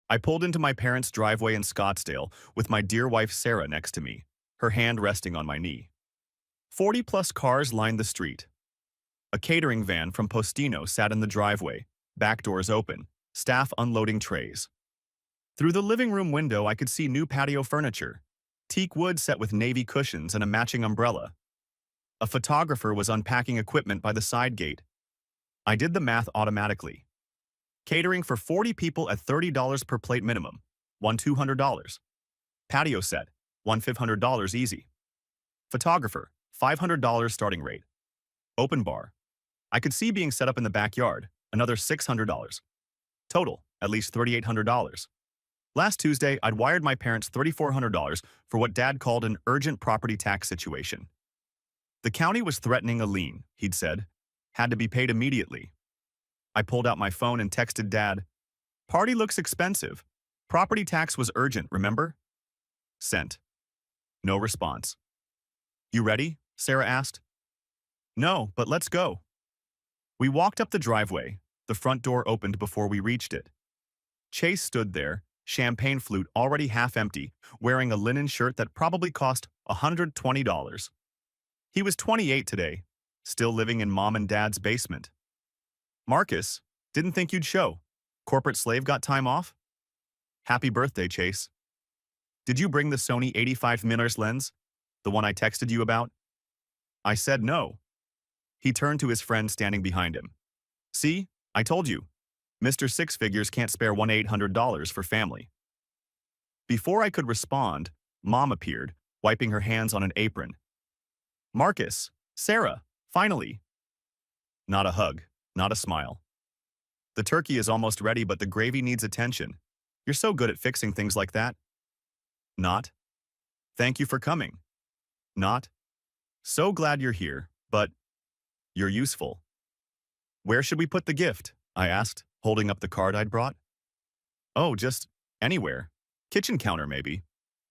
I pulled into my parents' driveway in Scottsdale with my dear wife Sarah next to me, her hand resting on my knee. 40-plus cars lined the street. A catering van from Postino sat in the driveway, back doors open, staff unloading trays. Through the living room window, I could see new patio furniture, teak wood set with navy cushions and a matching umbrella. A photographer was unpacking equipment by the side gate. I did the math automatically. Catering for 40 people at $30 per plate minimum, won $200. Patio set, won $500 easy. Photographer, $500 starting rate. Open bar. I could see being set up in the backyard, another $600. Total, at least $3,800. Last Tuesday, I'd wired my parents $3,400 for what Dad called an urgent property tax situation. The county was threatening a lien, he'd said. Had to be paid immediately. I pulled out my phone and texted Dad, "Party looks expensive. Property tax was urgent, remember?" Sent. No response. "You ready?" Sarah asked. "No, but let's go." We walked up the driveway. The front door opened before we reached it. Chase stood there, champagne flute already half empty, wearing a linen shirt that probably cost $120. He was 28 today, still living in Mom and Dad's basement. "Marcus, didn't think you'd show. Corporate slave got time off?" "Happy birthday, Chase. Did you bring the Sony 85mm lens? The one I texted you about?" I said no. He turned to his friend standing behind him. "See, I told you. Mr. Six Figures can't spare $1,800 for family." Before I could respond, Mom appeared, wiping her hands on an apron. "Marcus, Sarah, finally." Not a hug, not a smile. "The turkey is almost ready, but the gravy needs attention. You're so good at fixing things like that." Not. "Thank you for coming." Not. "So glad you're here, but you're useful." "Where should we put the gift?" I asked, holding up the card I'd brought. "Oh, just anywhere. Kitchen counter, maybe.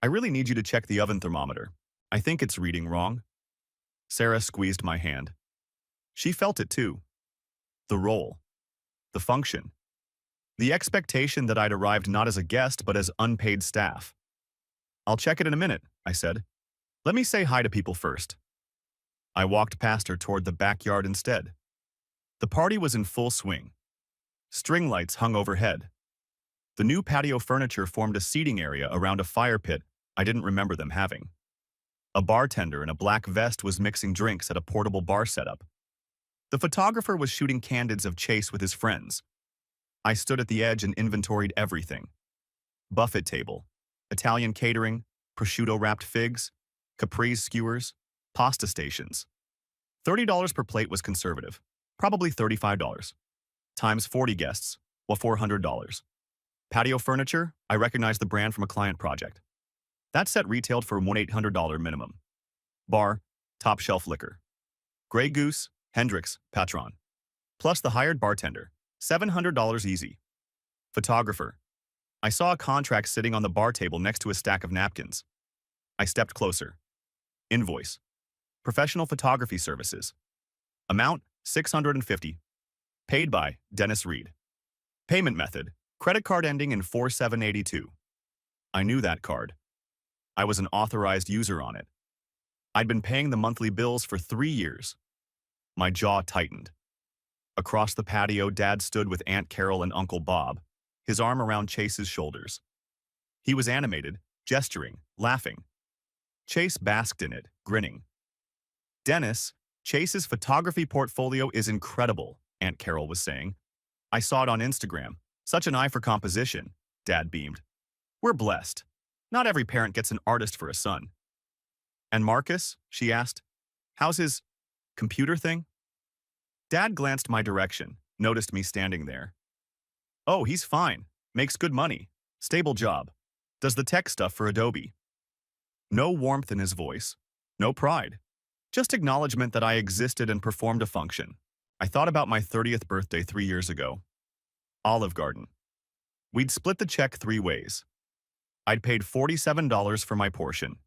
I really need you to check the oven thermometer. I think it's reading wrong." Sarah squeezed my hand. She felt it too. The role. The function. The expectation that I'd arrived not as a guest but as unpaid staff. "I'll check it in a minute," I said. "Let me say hi to people first." I walked past her toward the backyard instead. The party was in full swing. String lights hung overhead. The new patio furniture formed a seating area around a fire pit I didn't remember them having. A bartender in a black vest was mixing drinks at a portable bar setup. The photographer was shooting candids of Chase with his friends. I stood at the edge and inventoried everything. Buffet table, Italian catering, prosciutto-wrapped figs, caprese skewers, pasta stations. $30 per plate was conservative, probably $35. Times 40 guests, well, $400. Patio furniture, I recognized the brand from a client project. That set retailed for $1,800 minimum. Bar, top shelf liquor. Grey Goose, Hendrix, Patron. Plus the hired bartender, $700 easy. Photographer. I saw a contract sitting on the bar table next to a stack of napkins. I stepped closer. Invoice. Professional photography services. Amount, $650. Paid by Dennis Reed. Payment method, credit card ending in 4782. I knew that card. I was an authorized user on it. I'd been paying the monthly bills for 3 years. My jaw tightened. Across the patio, Dad stood with Aunt Carol and Uncle Bob, his arm around Chase's shoulders. He was animated, gesturing, laughing. Chase basked in it, grinning. "Dennis, Chase's photography portfolio is incredible," Aunt Carol was saying. "I saw it on Instagram. Such an eye for composition," Dad beamed. "We're blessed. Not every parent gets an artist for a son." "And Marcus?" she asked. "How's his computer thing?" Dad glanced my direction, noticed me standing there. "Oh, he's fine. Makes good money. Stable job. Does the tech stuff for Adobe." No warmth in his voice. No pride. Just acknowledgement that I existed and performed a function. I thought about my 30th birthday 3 years ago. Olive Garden. We'd split the check 3 ways. I'd paid $47 for my portion.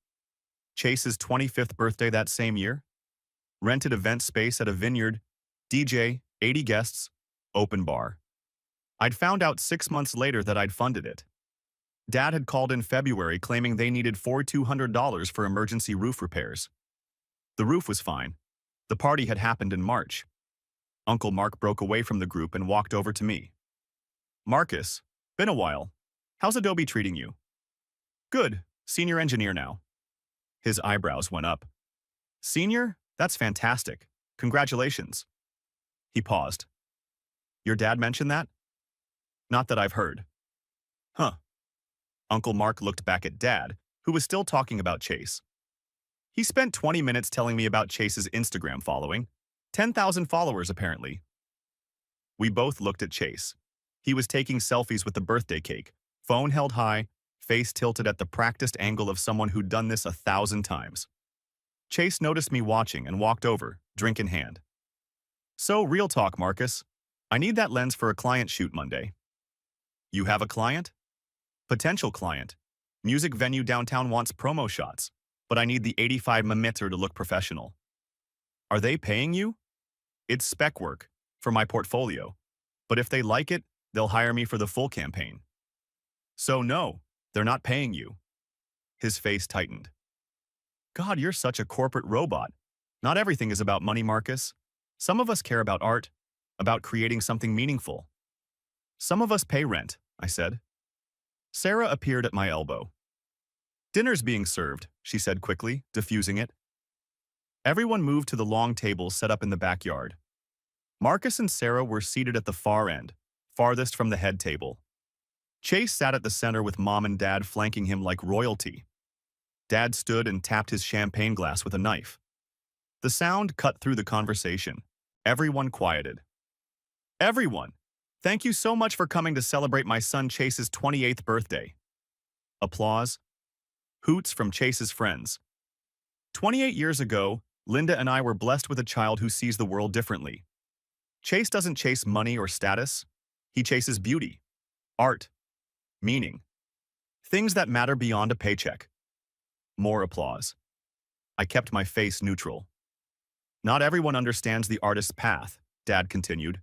Chase's 25th birthday that same year. Rented event space at a vineyard. DJ, 80 guests, open bar. I'd found out 6 months later that I'd funded it. Dad had called in February claiming they needed $4,200 for emergency roof repairs. The roof was fine. The party had happened in March. Uncle Mark broke away from the group and walked over to me. Marcus, been a while. How's Adobe treating you? Good, senior engineer now. His eyebrows went up. Senior? That's fantastic. Congratulations. He paused. Your dad mentioned that? Not that I've heard. Huh. Uncle Mark looked back at Dad, who was still talking about Chase. He spent 20 minutes telling me about Chase's Instagram following. 10,000 followers, apparently. We both looked at Chase. He was taking selfies with the birthday cake, phone held high, face tilted at the practiced angle of someone who'd done this 1,000 times. Chase noticed me watching and walked over, drink in hand. So, real talk, Marcus. I need that lens for a client shoot Monday. You have a client? Potential client. Music venue downtown wants promo shots, but I need the 85mm to look professional. Are they paying you? It's spec work, for my portfolio. But if they like it, they'll hire me for the full campaign. So no, they're not paying you. His face tightened. God, you're such a corporate robot. Not everything is about money, Marcus. Some of us care about art, about creating something meaningful. Some of us pay rent, I said. Sarah appeared at my elbow. Dinner's being served, she said quickly, diffusing it. Everyone moved to the long table set up in the backyard. Marcus and Sarah were seated at the far end, farthest from the head table. Chase sat at the center with Mom and Dad flanking him like royalty. Dad stood and tapped his champagne glass with a knife. The sound cut through the conversation. Everyone quieted. Everyone! Thank you so much for coming to celebrate my son Chase's 28th birthday. Applause. Hoots from Chase's friends. 28 years ago, Linda and I were blessed with a child who sees the world differently. Chase doesn't chase money or status. He chases beauty, art, meaning. Things that matter beyond a paycheck. More applause. I kept my face neutral. Not everyone understands the artist's path, Dad continued.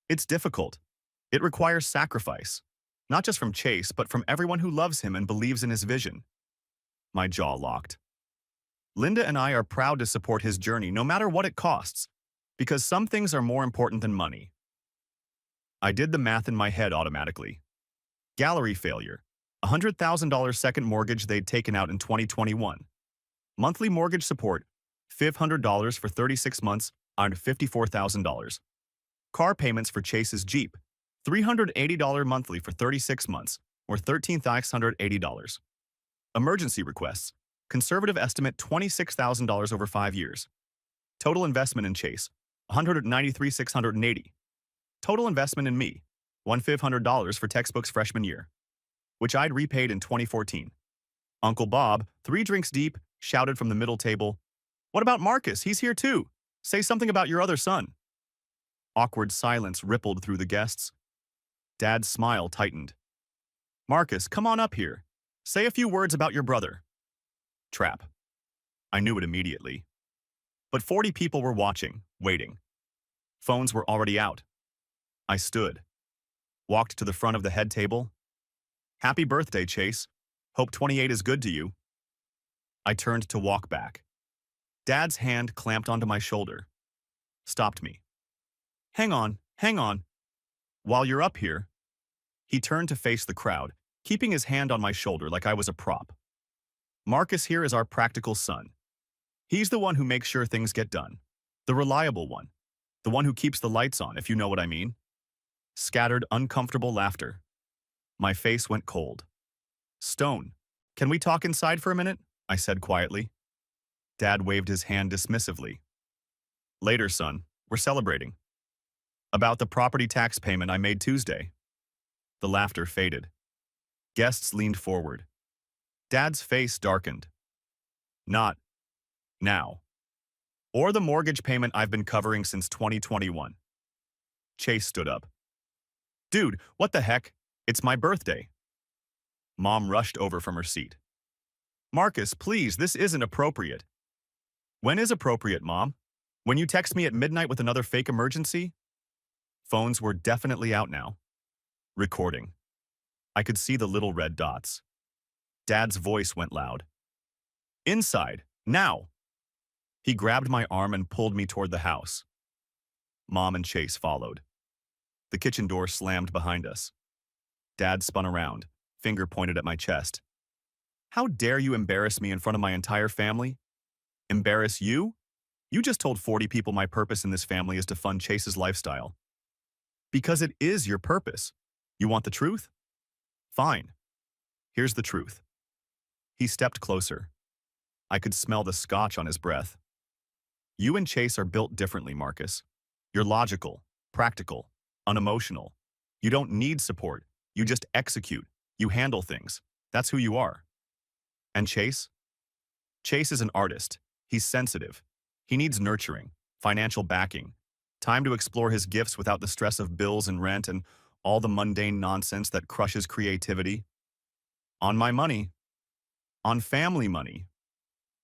It's difficult. It requires sacrifice, not just from Chase, but from everyone who loves him and believes in his vision. My jaw locked. Linda and I are proud to support his journey no matter what it costs, because some things are more important than money. I did the math in my head automatically. Gallery failure, $100,000 second mortgage they'd taken out in 2021. Monthly mortgage support, $500 for 36 months on $54,000. Car payments for Chase's Jeep, $380 monthly for 36 months, or $13,680. Emergency requests, conservative estimate $26,000 over 5 years. Total investment in Chase, $193,680. Total investment in me, $1,500 for textbooks freshman year, which I'd repaid in 2014. Uncle Bob, 3 drinks deep, shouted from the middle table, "What about Marcus? He's here too. Say something about your other son." Awkward silence rippled through the guests. Dad's smile tightened. "Marcus, come on up here. Say a few words about your brother." Trap. I knew it immediately. But 40 people were watching, waiting. Phones were already out. I stood. Walked to the front of the head table. "Happy birthday, Chase. Hope 28 is good to you." I turned to walk back. Dad's hand clamped onto my shoulder. Stopped me. Hang on. While you're up here." He turned to face the crowd, keeping his hand on my shoulder like I was a prop. "Marcus here is our practical son. He's the one who makes sure things get done. The reliable one. The one who keeps the lights on, if you know what I mean." Scattered, uncomfortable laughter. My face went cold. "Stone, can we talk inside for a minute?" I said quietly. Dad waved his hand dismissively. "Later, son. We're celebrating." "About the property tax payment I made Tuesday." The laughter faded. Guests leaned forward. Dad's face darkened. "Not now. Or the mortgage payment I've been covering since 2021. Chase stood up. "Dude, what the heck? It's my birthday." Mom rushed over from her seat. "Marcus, please, this isn't appropriate." "When is appropriate, Mom? When you text me at midnight with another fake emergency?" Phones were definitely out now. Recording. I could see the little red dots. Dad's voice went loud. Inside, now! He grabbed my arm and pulled me toward the house. Mom and Chase followed. The kitchen door slammed behind us. Dad spun around, finger pointed at my chest. How dare you embarrass me in front of my entire family? Embarrass you? You just told 40 people my purpose in this family is to fund Chase's lifestyle. Because it is your purpose. You want the truth? Fine. Here's the truth. He stepped closer. I could smell the scotch on his breath. You and Chase are built differently, Marcus. You're logical, practical, unemotional. You don't need support. You just execute. You handle things. That's who you are. And Chase? Chase is an artist. He's sensitive. He needs nurturing, financial backing, time to explore his gifts without the stress of bills and rent and all the mundane nonsense that crushes creativity. On my money. On family money.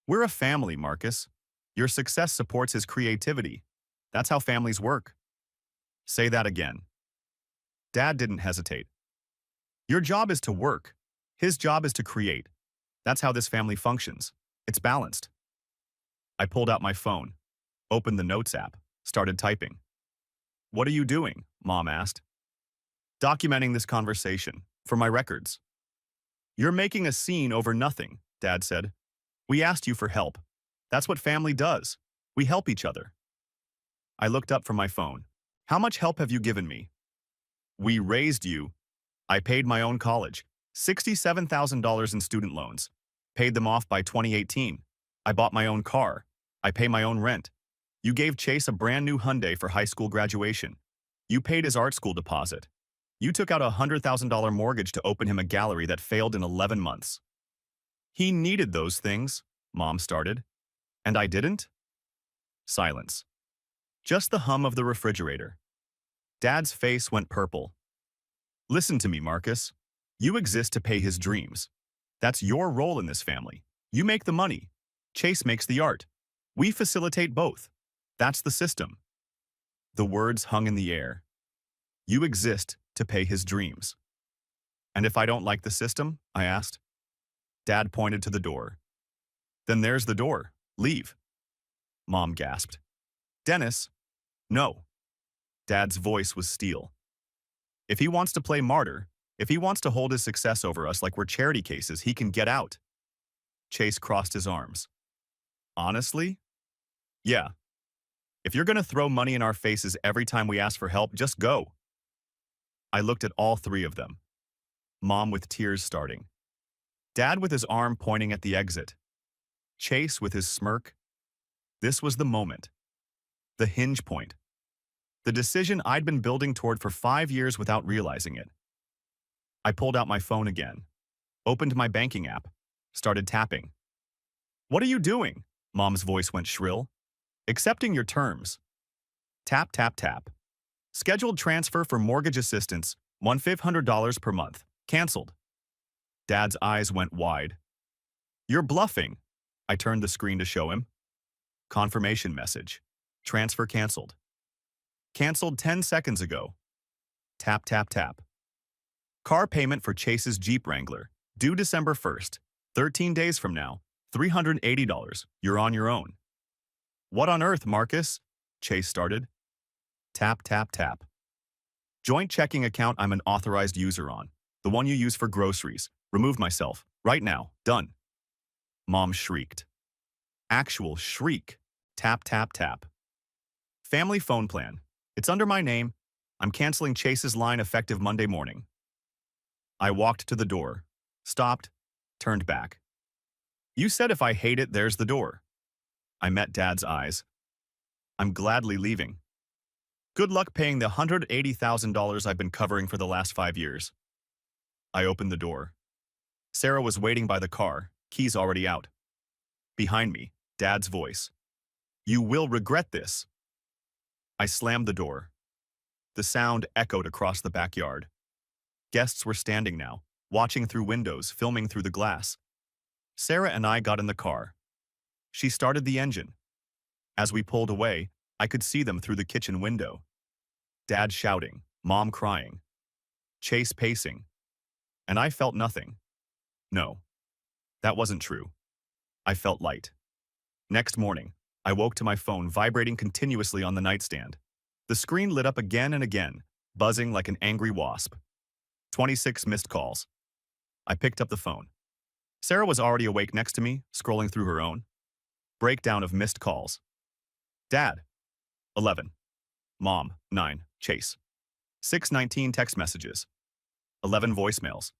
We're a family, Marcus. Your success supports his creativity. That's how families work. Say that again. Dad didn't hesitate. Your job is to work. His job is to create. That's how this family functions. It's balanced. I pulled out my phone, opened the Notes app, started typing. What are you doing? Mom asked. Documenting this conversation, for my records. You're making a scene over nothing, Dad said. We asked you for help. That's what family does. We help each other. I looked up from my phone. How much help have you given me? We raised you. I paid my own college, $67,000 in student loans. Paid them off by 2018. I bought my own car. I pay my own rent. You gave Chase a brand new Hyundai for high school graduation. You paid his art school deposit. You took out a $100,000 mortgage to open him a gallery that failed in 11 months. He needed those things, Mom started. And I didn't? Silence. Just the hum of the refrigerator. Dad's face went purple. Listen to me, Marcus. You exist to pay his dreams. That's your role in this family. You make the money. Chase makes the art. We facilitate both. That's the system. The words hung in the air. You exist to pay his dreams. And if I don't like the system? I asked. Dad pointed to the door. Then there's the door. Leave. Mom gasped. Dennis, no. Dad's voice was steel. If he wants to play martyr, if he wants to hold his success over us like we're charity cases, he can get out. Chase crossed his arms. Honestly? Yeah. If you're going to throw money in our faces every time we ask for help, just go. I looked at all three of them. Mom with tears starting. Dad with his arm pointing at the exit. Chase with his smirk. This was the moment. The hinge point. The decision I'd been building toward for 5 years without realizing it. I pulled out my phone again, opened my banking app, started tapping. What are you doing? Mom's voice went shrill. Accepting your terms. Tap, tap, tap. Scheduled transfer for mortgage assistance, $1,500 per month. Canceled. Dad's eyes went wide. You're bluffing. I turned the screen to show him. Confirmation message. Transfer canceled. Canceled 10 seconds ago. Tap, tap, tap. Car payment for Chase's Jeep Wrangler, due December 1st, 13 days from now, $380. You're on your own. What on earth, Marcus? Chase started. Tap, tap, tap. Joint checking account I'm an authorized user on. The one you use for groceries. Removed myself. Right now. Done. Mom shrieked. Actual shriek. Tap, tap, tap. Family phone plan. It's under my name. I'm canceling Chase's line effective Monday morning. I walked to the door, stopped, turned back. You said if I hate it, there's the door. I met Dad's eyes. I'm gladly leaving. Good luck paying the $180,000 I've been covering for the last 5 years. I opened the door. Sarah was waiting by the car, keys already out. Behind me, Dad's voice. You will regret this. I slammed the door. The sound echoed across the backyard. Guests were standing now, watching through windows, filming through the glass. Sarah and I got in the car. She started the engine. As we pulled away, I could see them through the kitchen window. Dad shouting, Mom crying, Chase pacing. and I felt nothing. No, that wasn't true. I felt light. Next morning, I woke to my phone vibrating continuously on the nightstand. The screen lit up again and again, buzzing like an angry wasp. 26 missed calls. I picked up the phone. Sarah was already awake next to me, scrolling through her own. Breakdown of missed calls. Dad, 11. Mom, 9. Chase. 6:19 text messages. 11 voicemails.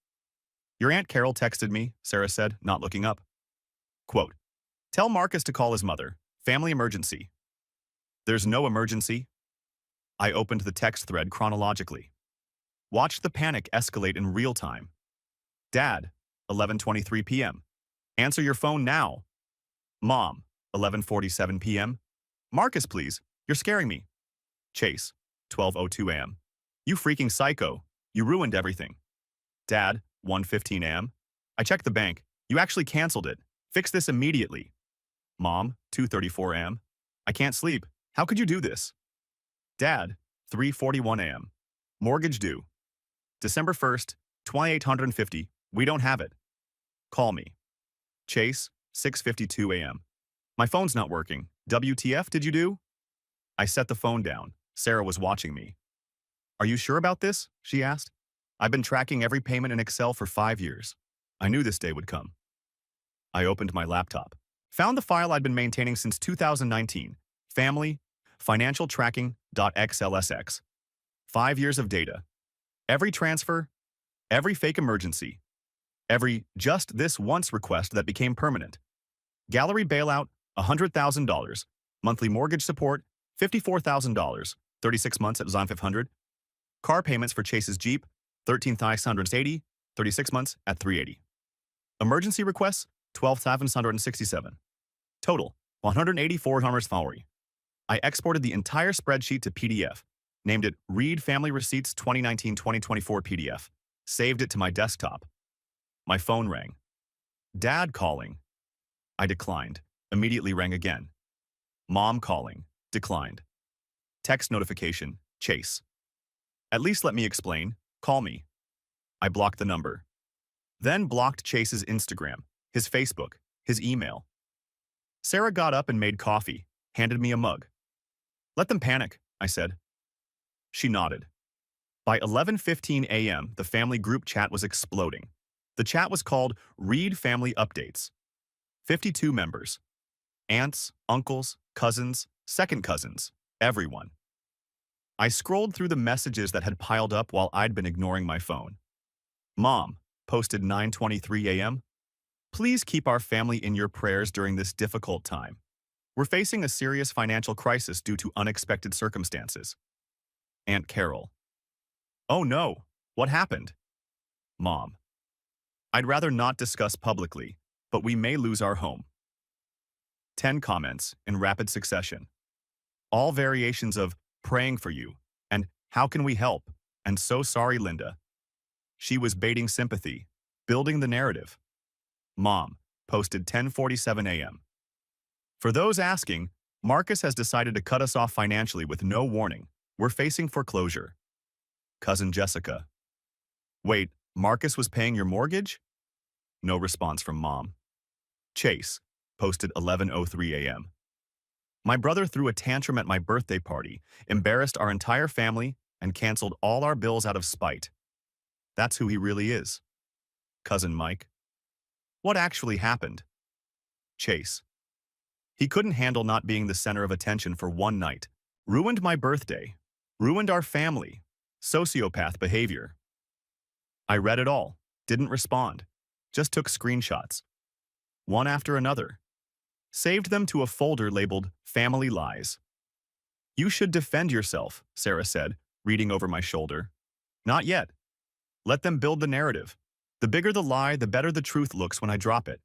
Your Aunt Carol texted me, Sarah said, not looking up. Quote, tell Marcus to call his mother. Family emergency. There's no emergency. I opened the text thread chronologically. Watched the panic escalate in real time. Dad, 11:23 p.m. Answer your phone now. Mom, 11:47 p.m. Marcus, please. You're scaring me. Chase, 12:02 a.m. You freaking psycho. You ruined everything. Dad, 1:15 a.m. I checked the bank. You actually canceled it. Fix this immediately. Mom, 2:34 a.m. I can't sleep. How could you do this? Dad, 3:41 a.m. Mortgage due. December 1st, 2850. We don't have it. Call me. Chase, 6:52 a.m. My phone's not working. WTF did you do? I set the phone down. Sarah was watching me. Are you sure about this? She asked. I've been tracking every payment in Excel for 5 years. I knew this day would come. I opened my laptop. Found the file I'd been maintaining since 2019. Family, financial tracking.xlsx. 5 years of data. Every transfer, every fake emergency, every just this once request that became permanent. Gallery bailout, $100,000. Monthly mortgage support, $54,000. 36 months at Zon 500. Car payments for Chase's Jeep, $13,680. 36 months at $380. Emergency requests, $12,767. Total, $184. I exported the entire spreadsheet to PDF, named it Read Family Receipts 2019-2024 PDF, saved it to my desktop. My phone rang. Dad calling. I declined. Immediately rang again. Mom calling. Declined. Text notification. Chase. At least let me explain. Call me. I blocked the number. Then blocked Chase's Instagram, his Facebook, his email. Sarah got up and made coffee, handed me a mug. Let them panic, I said. She nodded. By 11:15 a.m., the family group chat was exploding. The chat was called Read Family Updates. 52 members. Aunts, uncles, cousins, second cousins, everyone. I scrolled through the messages that had piled up while I'd been ignoring my phone. Mom posted 9:23 a.m. Please keep our family in your prayers during this difficult time. We're facing a serious financial crisis due to unexpected circumstances. Aunt Carol. Oh no, what happened? Mom. I'd rather not discuss publicly, but we may lose our home. 10 comments in rapid succession. All variations of praying for you and how can we help and so sorry, Linda. She was baiting sympathy, building the narrative. Mom posted 10:47 a.m. For those asking, Marcus has decided to cut us off financially with no warning. We're facing foreclosure. Cousin Jessica. Wait, Marcus was paying your mortgage? No response from Mom. Chase posted 11:03 a.m. My brother threw a tantrum at my birthday party, embarrassed our entire family, and canceled all our bills out of spite. That's who he really is. Cousin Mike. What actually happened? Chase. He couldn't handle not being the center of attention for one night. Ruined my birthday. Ruined our family. Sociopath behavior. I read it all. Didn't respond. Just took screenshots. One after another. Saved them to a folder labeled Family Lies. You should defend yourself, Sarah said, reading over my shoulder. Not yet. Let them build the narrative. The bigger the lie, the better the truth looks when I drop it.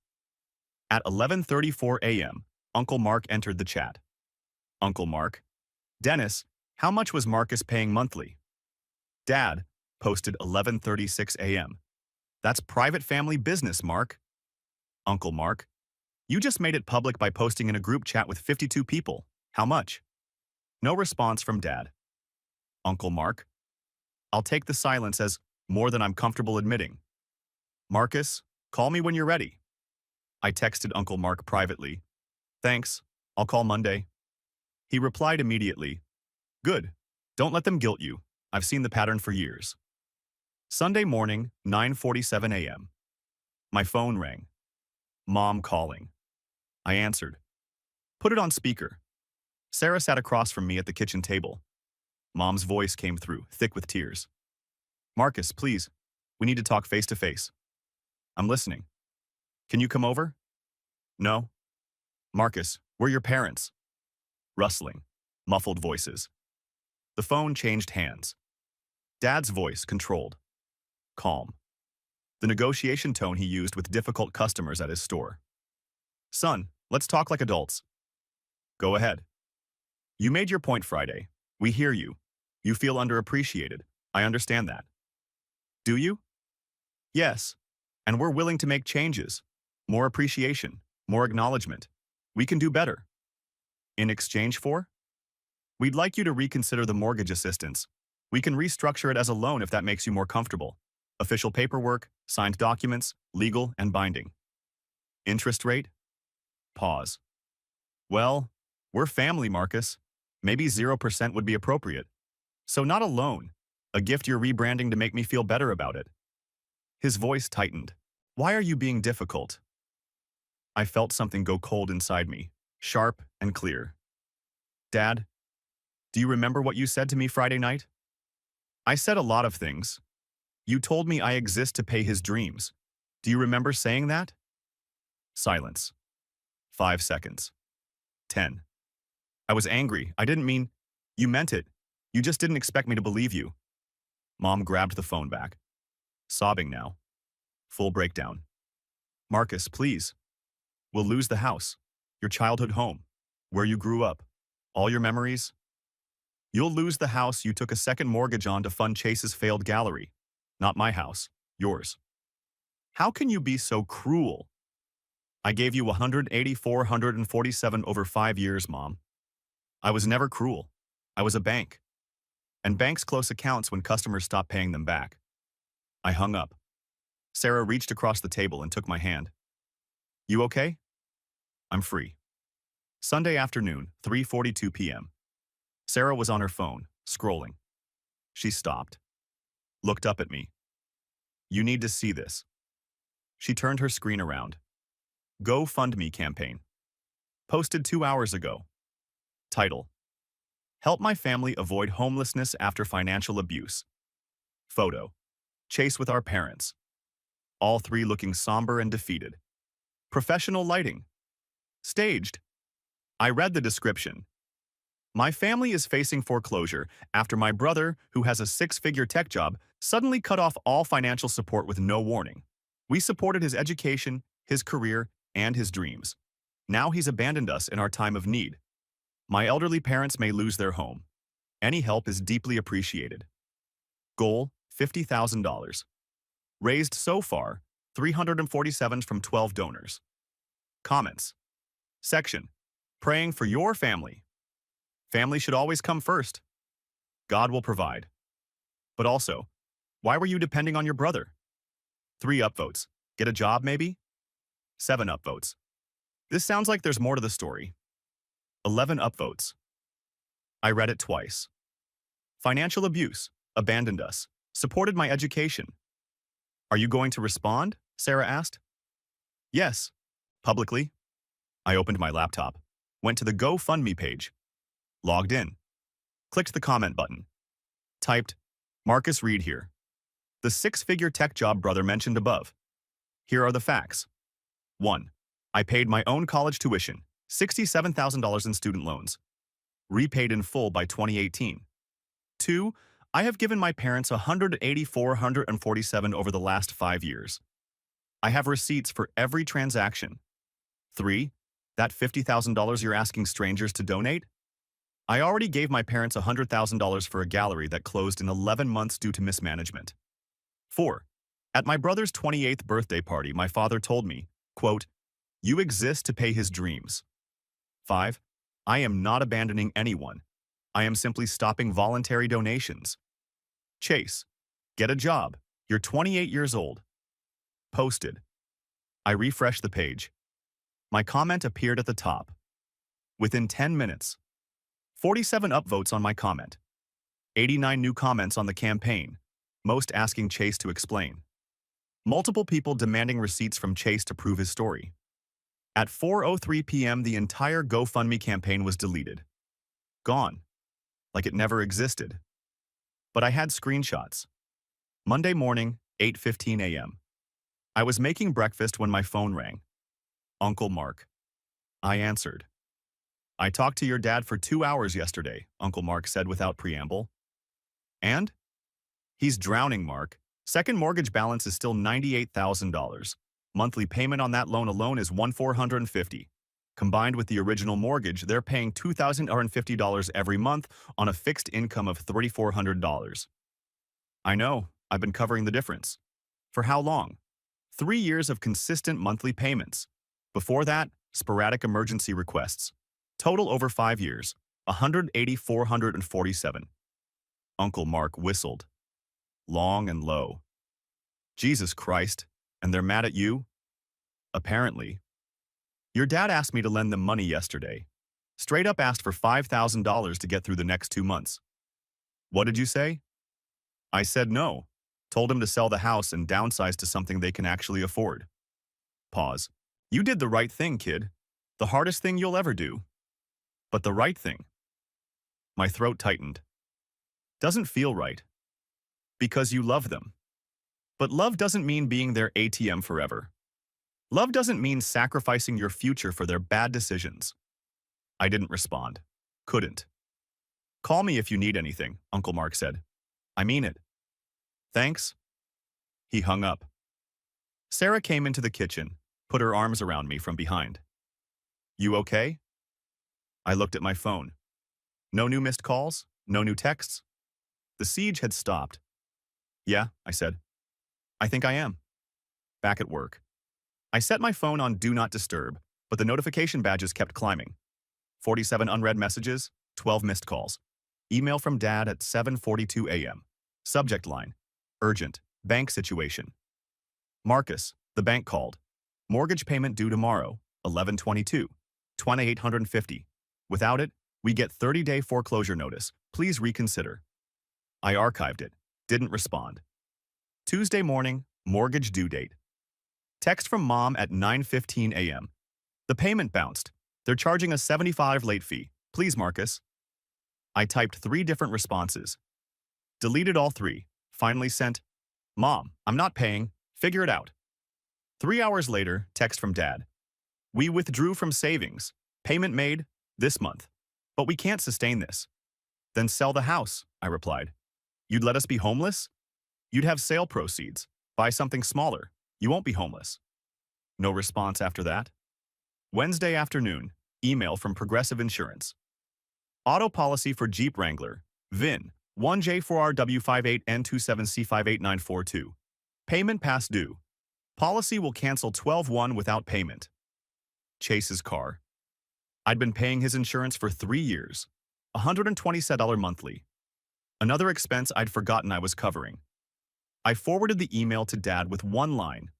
At 11:34 a.m., Uncle Mark entered the chat. Uncle Mark. Dennis, how much was Marcus paying monthly? Dad posted 11:36 a.m. That's private family business, Mark. Uncle Mark. You just made it public by posting in a group chat with 52 people. How much? No response from Dad. Uncle Mark. I'll take the silence as more than I'm comfortable admitting. Marcus, call me when you're ready. I texted Uncle Mark privately. Thanks, I'll call Monday. He replied immediately. Good. Don't let them guilt you. I've seen the pattern for years. Sunday morning, 9:47 a.m. My phone rang. Mom calling. I answered. Put it on speaker. Sarah sat across from me at the kitchen table. Mom's voice came through, thick with tears. Marcus, please. We need to talk face to face. I'm listening. Can you come over? No. Marcus, we're your parents. Rustling. Muffled voices. The phone changed hands. Dad's voice controlled. Calm. The negotiation tone he used with difficult customers at his store. Son, let's talk like adults. Go ahead. You made your point Friday. We hear you. You feel underappreciated. I understand that. Do you? Yes. And we're willing to make changes. More appreciation. More acknowledgement. We can do better. In exchange for? We'd like you to reconsider the mortgage assistance. We can restructure it as a loan if that makes you more comfortable. Official paperwork, signed documents, legal and binding. Interest rate? Pause. Well, we're family, Marcus. Maybe 0% would be appropriate. So not a loan. A gift you're rebranding to make me feel better about it. His voice tightened. Why are you being difficult? I felt something go cold inside me, sharp and clear. Dad, do you remember what you said to me Friday night? I said a lot of things. You told me I exist to pay his dreams. Do you remember saying that? Silence. 5 seconds. 10. I was angry. I didn't mean... You meant it. You just didn't expect me to believe you. Mom grabbed the phone back. Sobbing now. Full breakdown. Marcus, please. We'll lose the house. Your childhood home. Where you grew up. All your memories. You'll lose the house you took a second mortgage on to fund Chase's failed gallery. Not my house. Yours. How can you be so cruel? I gave you 184,147 over 5 years, Mom. I was never cruel. I was a bank. And banks close accounts when customers stop paying them back. I hung up. Sarah reached across the table and took my hand. You okay? I'm free. Sunday afternoon, 3:42 p.m. Sarah was on her phone, scrolling. She stopped. Looked up at me. You need to see this. She turned her screen around. GoFundMe campaign. Posted 2 hours ago. Title: Help my family avoid homelessness after financial abuse. Photo: Chase with our parents. All three looking somber and defeated. Professional lighting. Staged. I read the description. My family is facing foreclosure after my brother, who has a 6-figure tech job, suddenly cut off all financial support with no warning. We supported his education, his career, and his dreams. Now he's abandoned us in our time of need. My elderly parents may lose their home. Any help is deeply appreciated. Goal: $50,000. Raised so far, 347 from 12 donors. Comments. Section: Praying for your family. Family should always come first. God will provide. But also, why were you depending on your brother? 3 upvotes. Get a job, maybe? 7 upvotes. This sounds like there's more to the story. 11 upvotes. I read it twice. Financial abuse. Abandoned us. Supported my education. Are you going to respond? Sarah asked. Yes. Publicly. I opened my laptop. Went to the GoFundMe page. Logged in. Clicked the comment button. Typed, Marcus Reed here. The 6-figure tech job brother mentioned above. Here are the facts. 1. I paid my own college tuition, $67,000 in student loans. Repaid in full by 2018. 2. I have given my parents $184,147 over the last 5 years. I have receipts for every transaction. 3. That $50,000 you're asking strangers to donate? I already gave my parents $100,000 for a gallery that closed in 11 months due to mismanagement. 4. At my brother's 28th birthday party, my father told me, quote, "You exist to pay his dreams." 5. I am not abandoning anyone. I am simply stopping voluntary donations. Chase, get a job. You're 28 years old. Posted. I refreshed the page. My comment appeared at the top. Within 10 minutes. 47 upvotes on my comment. 89 new comments on the campaign, most asking Chase to explain. Multiple people demanding receipts from Chase to prove his story. At 4:03 p.m., the entire GoFundMe campaign was deleted. Gone. Like it never existed. But I had screenshots. Monday morning, 8:15 a.m. I was making breakfast when my phone rang. Uncle Mark. I answered. I talked to your dad for 2 hours yesterday, Uncle Mark said without preamble. And? He's drowning, Mark. Second mortgage balance is still $98,000. Monthly payment on that loan alone is $1,450. Combined with the original mortgage, they're paying $2,050 every month on a fixed income of $3,400. I know, I've been covering the difference. For how long? 3 years of consistent monthly payments. Before that, sporadic emergency requests. Total over 5 years, $180,447. Uncle Mark whistled. Long and low. Jesus Christ, and they're mad at you? Apparently. Your dad asked me to lend them money yesterday. Straight up asked for $5,000 to get through the next 2 months. What did you say? I said no. Told him to sell the house and downsize to something they can actually afford. Pause. You did the right thing, kid. The hardest thing you'll ever do. But the right thing. My throat tightened. Doesn't feel right. Because you love them. But love doesn't mean being their ATM forever. Love doesn't mean sacrificing your future for their bad decisions. I didn't respond. Couldn't. Call me if you need anything, Uncle Mark said. I mean it. Thanks. He hung up. Sarah came into the kitchen, put her arms around me from behind. You okay? I looked at my phone. No new missed calls? No new texts? The siege had stopped. Yeah, I said. I think I am. Back at work. I set my phone on Do Not Disturb, but the notification badges kept climbing. 47 unread messages, 12 missed calls. Email from Dad at 7:42 a.m. Subject line. Urgent. Bank situation. Marcus, the bank called. Mortgage payment due tomorrow, 11/22, $2,850. Without it, we get 30-day foreclosure notice. Please reconsider. I archived it. Didn't respond. Tuesday morning, mortgage due date. Text from Mom at 9:15 a.m. The payment bounced. They're charging a $75 late fee. Please, Marcus. I typed 3 different responses. Deleted all 3. Finally sent, Mom, I'm not paying. Figure it out. 3 hours later, text from Dad. We withdrew from savings. Payment made this month. But we can't sustain this. Then sell the house, I replied. You'd let us be homeless? You'd have sale proceeds. Buy something smaller. You won't be homeless. No response after that. Wednesday afternoon, email from Progressive Insurance. Auto policy for Jeep Wrangler, VIN 1J4RW58N27C58942. Payment past due. Policy will cancel 12/1 without payment. Chase's car. I'd been paying his insurance for 3 years, $127 monthly. Another expense I'd forgotten I was covering. I forwarded the email to Dad with one line.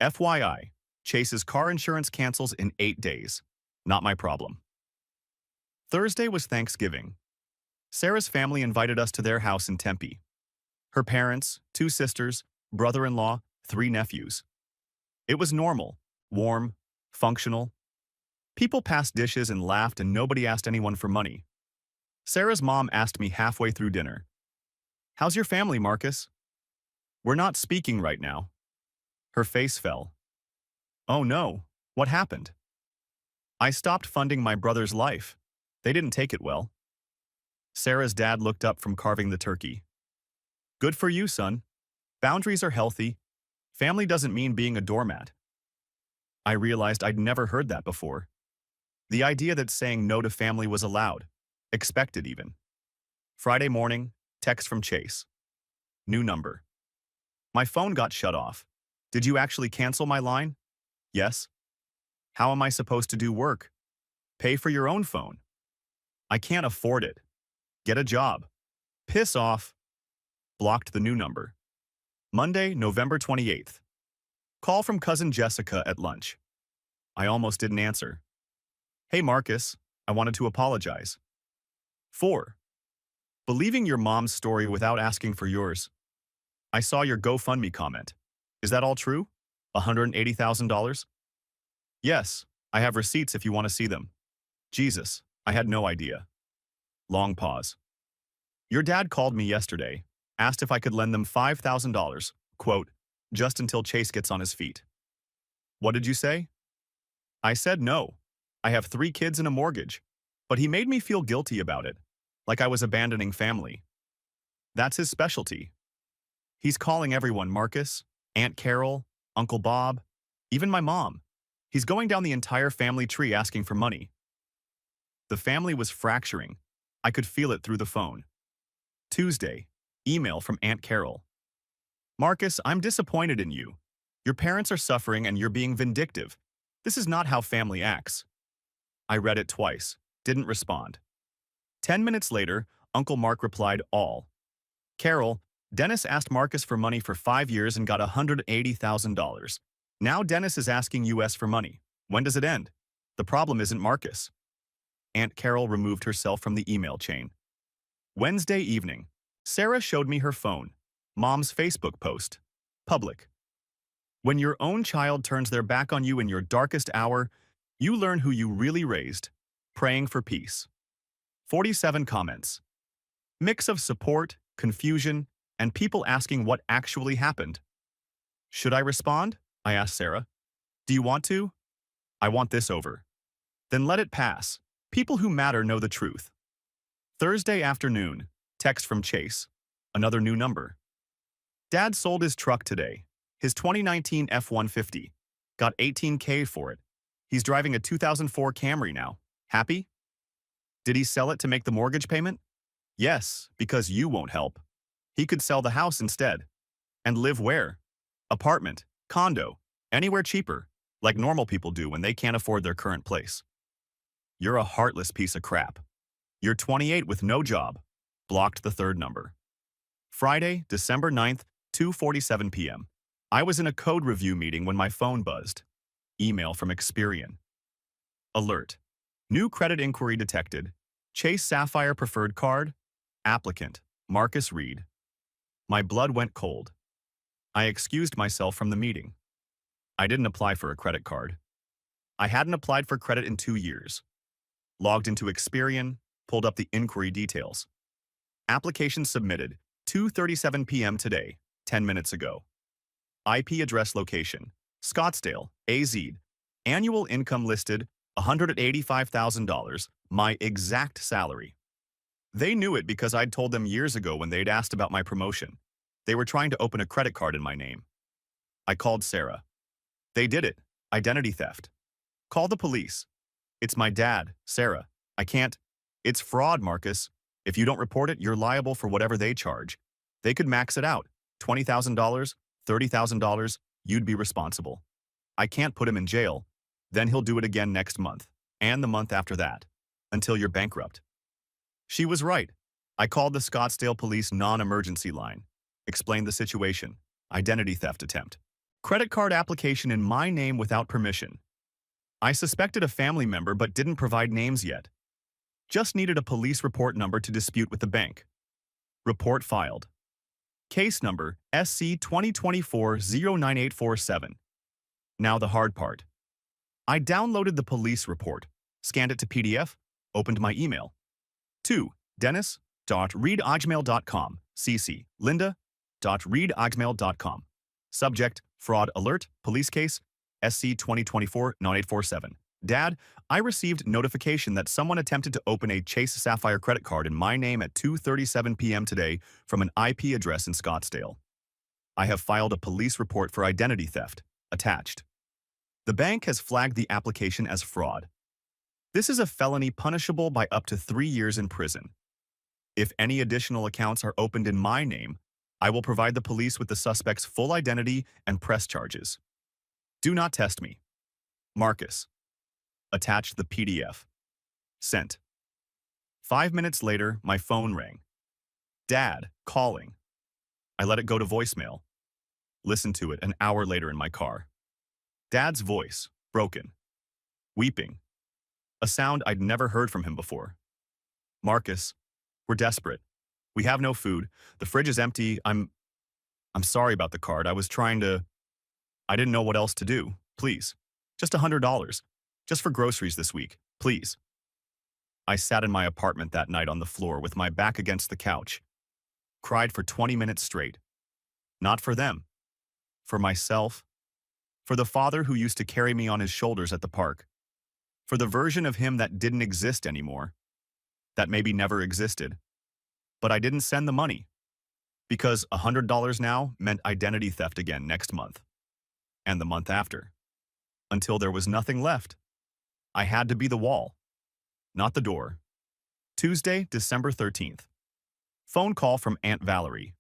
FYI, Chase's car insurance cancels in 8 days. Not my problem. Thursday was Thanksgiving. Sarah's family invited us to their house in Tempe. Her parents, 2 sisters, brother-in-law, 3 nephews. It was normal, warm, functional. People passed dishes and laughed and nobody asked anyone for money. Sarah's mom asked me halfway through dinner, "How's your family, Marcus?" "We're not speaking right now." Her face fell. "Oh no, what happened?" "I stopped funding my brother's life. They didn't take it well." Sarah's dad looked up from carving the turkey. "Good for you, son. Boundaries are healthy. Family doesn't mean being a doormat." I realized I'd never heard that before. The idea that saying no to family was allowed, expected even. Friday morning, text from Chase. New number. My phone got shut off. "Did you actually cancel my line?" "Yes." "How am I supposed to do work?" "Pay for your own phone." "I can't afford it." "Get a job." "Piss off." Blocked the new number. Monday, November 28th. Call from cousin Jessica at lunch. I almost didn't answer. Hey Marcus, I wanted to apologize. 4. Believing your mom's story without asking for yours. I saw your GoFundMe comment. Is that all true? $180,000? Yes, I have receipts if you want to see them. Jesus, I had no idea. Long pause. Your dad called me yesterday, asked if I could lend them $5,000, quote, just until Chase gets on his feet. What did you say? I said no. I have 3 kids and a mortgage. But he made me feel guilty about it, like I was abandoning family. That's his specialty. He's calling everyone Marcus, Aunt Carol, Uncle Bob, even my mom. He's going down the entire family tree asking for money. The family was fracturing. I could feel it through the phone. Tuesday, email from Aunt Carol. Marcus, I'm disappointed in you. Your parents are suffering and you're being vindictive. This is not how family acts. I read it twice, didn't respond. 10 minutes later, Uncle Mark replied all. Carol, Dennis asked Marcus for money for 5 years and got $180,000. Now Dennis is asking US for money. When does it end? The problem isn't Marcus. Aunt Carol removed herself from the email chain. Wednesday evening, Sarah showed me her phone. Mom's Facebook post. Public. When your own child turns their back on you in your darkest hour, you learn who you really raised. Praying for peace. 47 comments. Mix of support, confusion, and people asking what actually happened. Should I respond? I asked Sarah. Do you want to? I want this over. Then let it pass. People who matter know the truth. Thursday afternoon, text from Chase. Another new number. Dad sold his truck today. His 2019 F-150. Got $18K for it. He's driving a 2004 Camry now. Happy? Did he sell it to make the mortgage payment? Yes, because you won't help. He could sell the house instead. And live where? Apartment, condo, anywhere cheaper, like normal people do when they can't afford their current place. You're a heartless piece of crap. You're 28 with no job. Blocked the third number. Friday, December 9th, 2:47 p.m. I was in a code review meeting when my phone buzzed. Email from Experian. Alert. New credit inquiry detected. Chase Sapphire Preferred Card. Applicant, Marcus Reed. My blood went cold. I excused myself from the meeting. I didn't apply for a credit card. I hadn't applied for credit in 2 years. Logged into Experian, pulled up the inquiry details. Application submitted, 2:37 p.m. today, 10 minutes ago. IP address location, Scottsdale, AZ. Annual income listed, $185,000, my exact salary. They knew it because I'd told them years ago when they'd asked about my promotion. They were trying to open a credit card in my name. I called Sarah. They did it. Identity theft. Call the police. It's my dad, Sarah. I can't. It's fraud, Marcus. If you don't report it, you're liable for whatever they charge. They could max it out. $20,000, $30,000, you'd be responsible. I can't put him in jail. Then he'll do it again next month, and the month after that, until you're bankrupt. She was right. I called the Scottsdale Police non-emergency line, explained the situation, identity theft attempt, credit card application in my name without permission. I suspected a family member but didn't provide names yet. Just needed a police report number to dispute with the bank. Report filed. Case number SC 2024-09847. Now the hard part. I downloaded the police report, scanned it to PDF, opened my email. 2. Dennis.read@gmail.com. CC. Linda.read@gmail.com. Subject, fraud alert, police case, SC 2024-9847. Dad, I received notification that someone attempted to open a Chase Sapphire credit card in my name at 2:37 p.m. today from an IP address in Scottsdale. I have filed a police report for identity theft. Attached. The bank has flagged the application as fraud. This is a felony punishable by up to 3 years in prison. If any additional accounts are opened in my name, I will provide the police with the suspect's full identity and press charges. Do not test me. Marcus. Attached the PDF. Sent. 5 minutes later, my phone rang. Dad, calling. I let it go to voicemail. Listened to it an hour later in my car. Dad's voice, broken, weeping, a sound I'd never heard from him before. Marcus, we're desperate. We have no food. The fridge is empty. I'm sorry about the card. I didn't know what else to do. Please. Just $100. Just for groceries this week. Please. I sat in my apartment that night on the floor with my back against the couch. Cried for 20 minutes straight. Not for them. For myself. For the father who used to carry me on his shoulders at the park. For the version of him that didn't exist anymore. That maybe never existed. But I didn't send the money. Because $100 now meant identity theft again next month. And the month after. Until there was nothing left. I had to be the wall. Not the door. Tuesday, December 13th. Phone call from Aunt Valerie.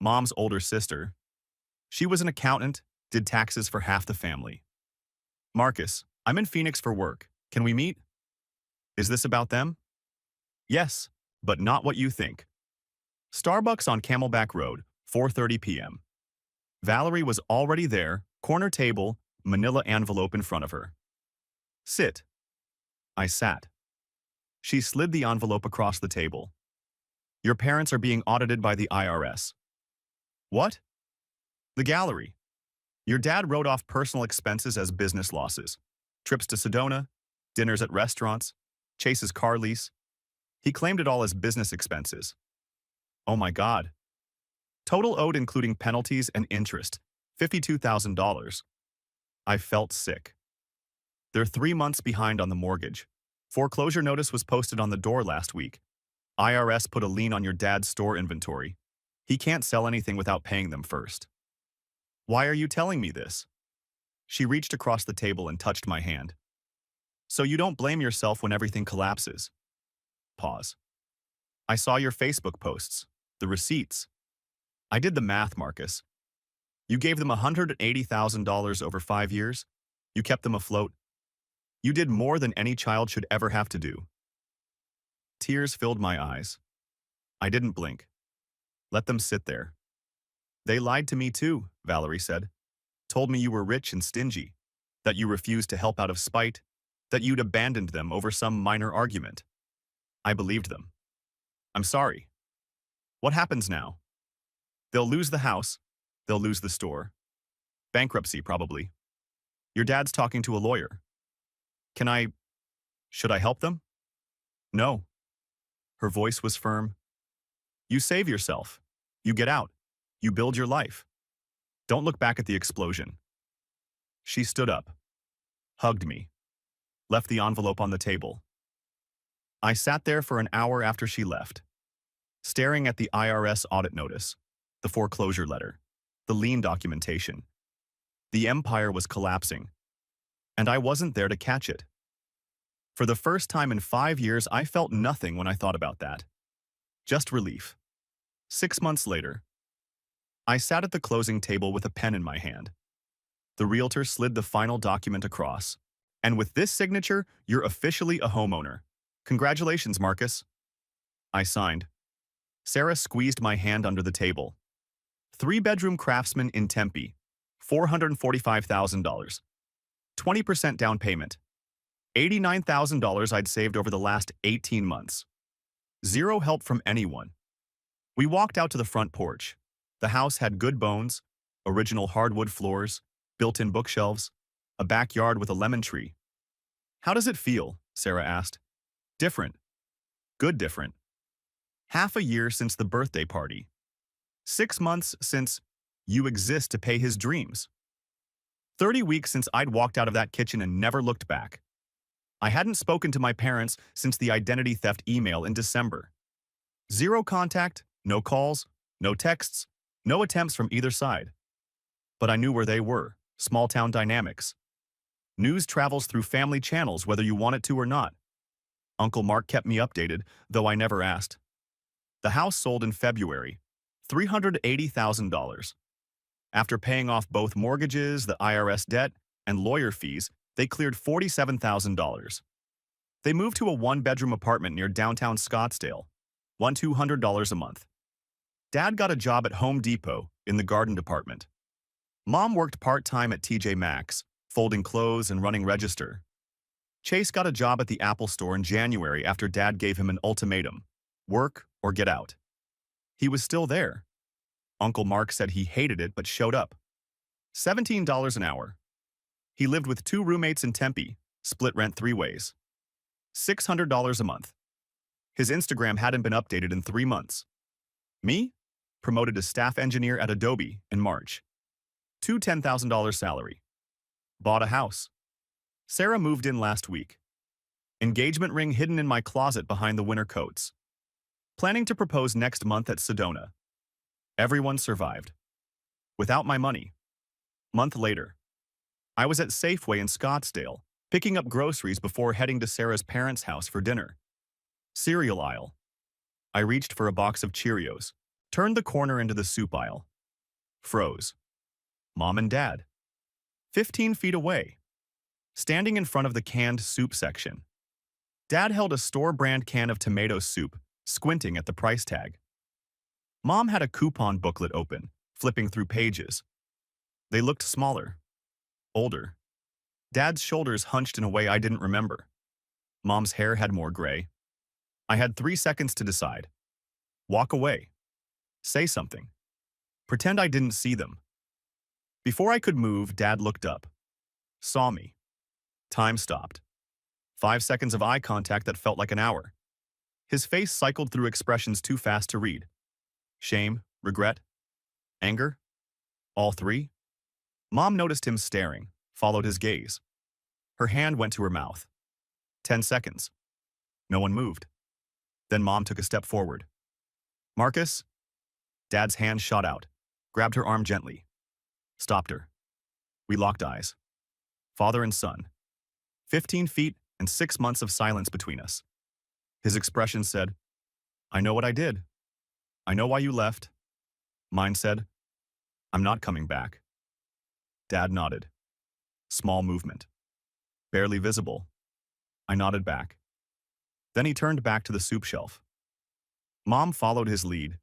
Mom's older sister. She was an accountant, did taxes for half the family. Marcus, I'm in Phoenix for work. Can we meet? Is this about them? Yes, but not what you think. Starbucks on Camelback Road, 4:30 p.m. Valerie was already there, corner table, manila envelope in front of her. Sit. I sat. She slid the envelope across the table. Your parents are being audited by the IRS. What? The gallery. Your dad wrote off personal expenses as business losses. Trips to Sedona, dinners at restaurants, Chase's car lease. He claimed it all as business expenses. Oh my God. Total owed including penalties and interest, $52,000. I felt sick. They're 3 months behind on the mortgage. Foreclosure notice was posted on the door last week. IRS put a lien on your dad's store inventory. He can't sell anything without paying them first. Why are you telling me this? She reached across the table and touched my hand. So you don't blame yourself when everything collapses. Pause. I saw your Facebook posts, the receipts. I did the math, Marcus. You gave them $180,000 over 5 years. You kept them afloat. You did more than any child should ever have to do. Tears filled my eyes. I didn't blink. Let them sit there. They lied to me too, Valerie said. Told me you were rich and stingy, that you refused to help out of spite, that you'd abandoned them over some minor argument. I believed them. I'm sorry. What happens now? They'll lose the house. They'll lose the store. Bankruptcy, probably. Your dad's talking to a lawyer. Should I help them? No. Her voice was firm. You save yourself. You get out. You build your life. Don't look back at the explosion. She stood up, hugged me, left the envelope on the table. I sat there for an hour after she left, staring at the IRS audit notice, the foreclosure letter, the lien documentation. The empire was collapsing, and I wasn't there to catch it. For the first time in 5 years, I felt nothing when I thought about that. Just relief. 6 months later, I sat at the closing table with a pen in my hand. The realtor slid the final document across. And with this signature, you're officially a homeowner. Congratulations, Marcus. I signed. Sarah squeezed my hand under the table. 3-bedroom craftsman in Tempe, $445,000. 20% down payment. $89,000 I'd saved over the last 18 months. Zero help from anyone. We walked out to the front porch. The house had good bones, original hardwood floors, built-in bookshelves, a backyard with a lemon tree. How does it feel? Sarah asked. Different. Good different. Half a year since the birthday party. 6 months since you exist to pay his dreams. 30 weeks since I'd walked out of that kitchen and never looked back. I hadn't spoken to my parents since the identity theft email in December. Zero contact, no calls, no texts, no attempts from either side. But I knew where they were, small-town dynamics. News travels through family channels whether you want it to or not. Uncle Mark kept me updated, though I never asked. The house sold in February, $380,000. After paying off both mortgages, the IRS debt, and lawyer fees, they cleared $47,000. They moved to a 1-bedroom apartment near downtown Scottsdale, $200 a month. Dad got a job at Home Depot in the garden department. Mom worked part-time at TJ Maxx, folding clothes and running register. Chase got a job at the Apple Store in January after Dad gave him an ultimatum: work or get out. He was still there. Uncle Mark said he hated it but showed up. $17 an hour. He lived with 2 roommates in Tempe, split rent 3 ways. $600 a month. His Instagram hadn't been updated in 3 months. Me? Promoted to staff engineer at Adobe in March. $10,000 salary. Bought a house. Sarah moved in last week. Engagement ring hidden in my closet behind the winter coats. Planning to propose next month at Sedona. Everyone survived. Without my money. Month later. I was at Safeway in Scottsdale, picking up groceries before heading to Sarah's parents' house for dinner. Cereal aisle. I reached for a box of Cheerios, turned the corner into the soup aisle. Froze. Mom and Dad. 15 feet away. Standing in front of the canned soup section. Dad held a store-brand can of tomato soup, squinting at the price tag. Mom had a coupon booklet open, flipping through pages. They looked smaller. Older. Dad's shoulders hunched in a way I didn't remember. Mom's hair had more gray. I had 3 seconds to decide. Walk away. Say something. Pretend I didn't see them. Before I could move, Dad looked up. Saw me. Time stopped. 5 seconds of eye contact that felt like an hour. His face cycled through expressions too fast to read. Shame, regret, anger. All 3. Mom noticed him staring, followed his gaze. Her hand went to her mouth. 10 seconds. No one moved. Then Mom took a step forward. Marcus? Dad's hand shot out, grabbed her arm gently. Stopped her. We locked eyes. Father and son. 15 feet and 6 months of silence between us. His expression said, I know what I did. I know why you left. Mine said, I'm not coming back. Dad nodded. Small movement. Barely visible. I nodded back. Then he turned back to the soup shelf. Mom followed his lead.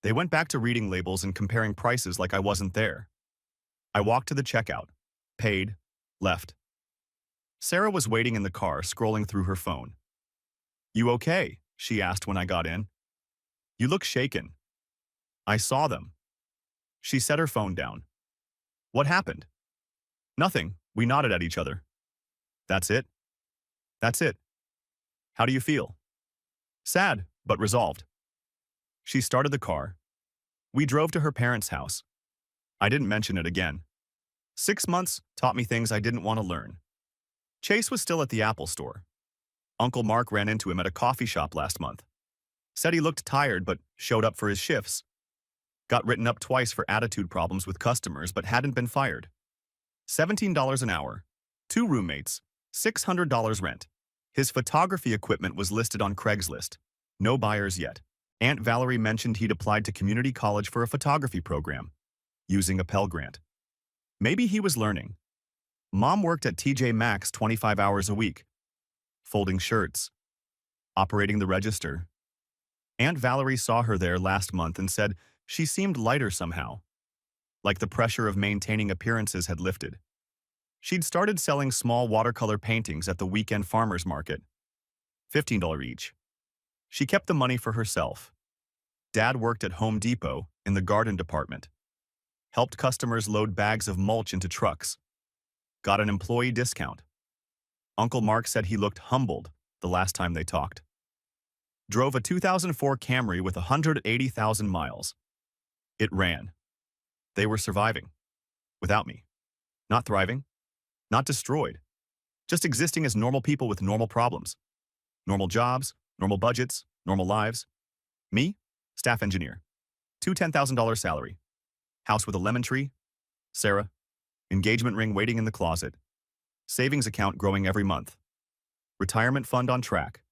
They went back to reading labels and comparing prices like I wasn't there. I walked to the checkout, paid, left. Sarah was waiting in the car, scrolling through her phone. You okay? She asked when I got in. You look shaken. I saw them. She set her phone down. What happened? Nothing. We nodded at each other. That's it? That's it. How do you feel? Sad, but resolved. She started the car. We drove to her parents' house. I didn't mention it again. 6 months taught me things I didn't want to learn. Chase was still at the Apple Store. Uncle Mark ran into him at a coffee shop last month. Said he looked tired but showed up for his shifts. Got written up twice for attitude problems with customers but hadn't been fired. $17 an hour. 2 roommates. $600 rent. His photography equipment was listed on Craigslist. No buyers yet. Aunt Valerie mentioned he'd applied to community college for a photography program, using a Pell Grant. Maybe he was learning. Mom worked at TJ Maxx 25 hours a week, folding shirts, operating the register. Aunt Valerie saw her there last month and said she seemed lighter somehow, like the pressure of maintaining appearances had lifted. She'd started selling small watercolor paintings at the weekend farmers market, $15 each. She kept the money for herself. Dad worked at Home Depot in the garden department, helped customers load bags of mulch into trucks, got an employee discount. Uncle Mark said he looked humbled the last time they talked. Drove a 2004 Camry with 180,000 miles. It ran. They were surviving. Without me. Not thriving. Not destroyed. Just existing as normal people with normal problems. Normal jobs, normal budgets, normal lives. Me? Staff engineer. $10,000 salary. House with a lemon tree. Sarah. Engagement ring waiting in the closet. Savings account growing every month. Retirement fund on track.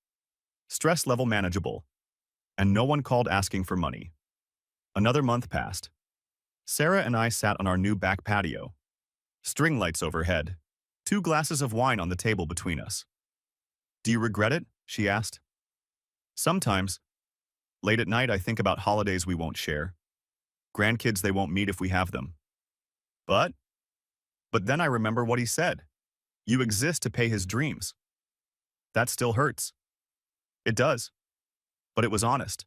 Stress level manageable. And no one called asking for money. Another month passed. Sarah and I sat on our new back patio. String lights overhead. 2 glasses of wine on the table between us. Do you regret it? She asked. Sometimes. Late at night I think about holidays we won't share. Grandkids they won't meet if we have them. But But then I remember what he said. You exist to pay his dreams. That still hurts. It does. But it was honest.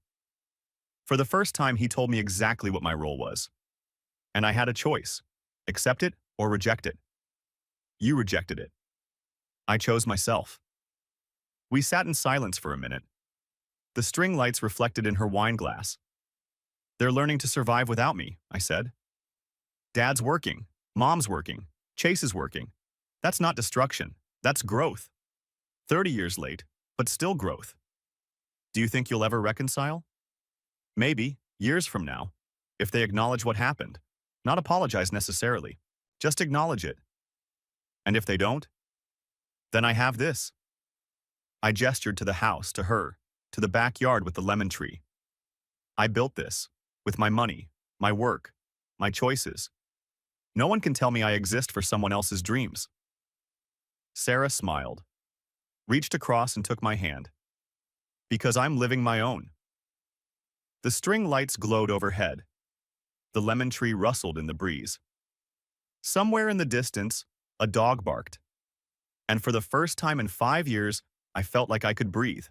For the first time, he told me exactly what my role was. And I had a choice. Accept it or reject it. You rejected it. I chose myself. We sat in silence for a minute. The string lights reflected in her wine glass. They're learning to survive without me, I said. Dad's working. Mom's working. Chase is working. That's not destruction. That's growth. 30 years late, but still growth. Do you think you'll ever reconcile? Maybe, years from now, if they acknowledge what happened. Not apologize necessarily. Just acknowledge it. And if they don't, then I have this. I gestured to the house, to her, to the backyard with the lemon tree. I built this, with my money, my work, my choices. No one can tell me I exist for someone else's dreams. Sarah smiled, reached across and took my hand. Because I'm living my own. The string lights glowed overhead. The lemon tree rustled in the breeze. Somewhere in the distance, a dog barked. And for the first time in 5 years, I felt like I could breathe.